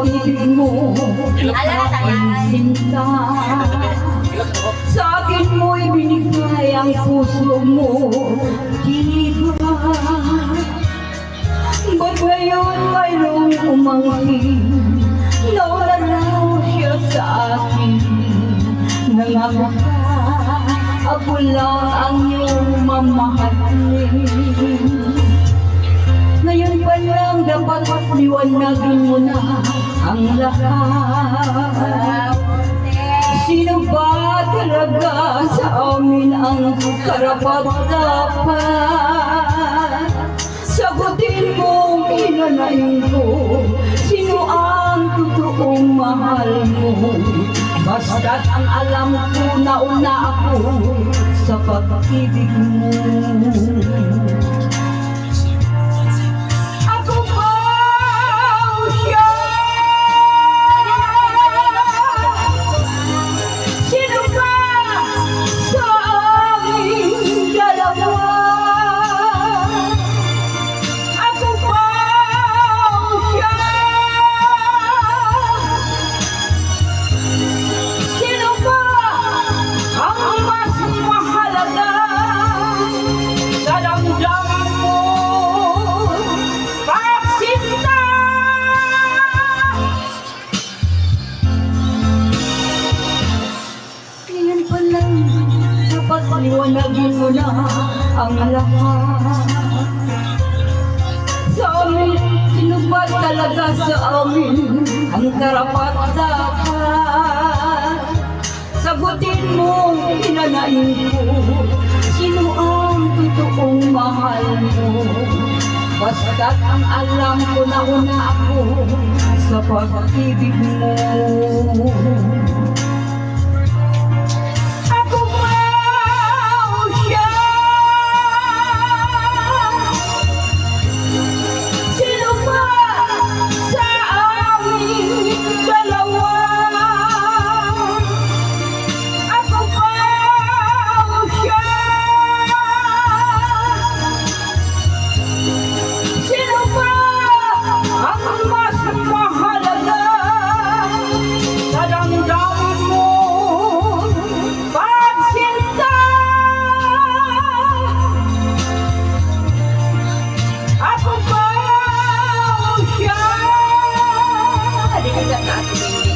pag-ibig mo ay sinta. Sa akin mo'y binigay ang puso mo, diba? Ba't ngayon mayroong umangkin? Nawala raw siya sa akin. Nangako ka, ako lang ang iyong mamahalin. Ngayon pa lang dapat liwanagin mo na ang lahat. Sino ba talaga sa amin ang karapat-dapat? Sagutin mo, hinanain ko, sino ang totoong mahal mo? Basta't ang alam ko, nauna ako sa pag-ibig mo. Liwanagin mo na ang lahat. Sa amin, sino ba talaga sa amin ang karapat-dapat? Sagutin mo, hinanain ko, sino ang totoong mahal mo? Basta't ang alam ko, nauna ako sa pag-ibig mo. Natin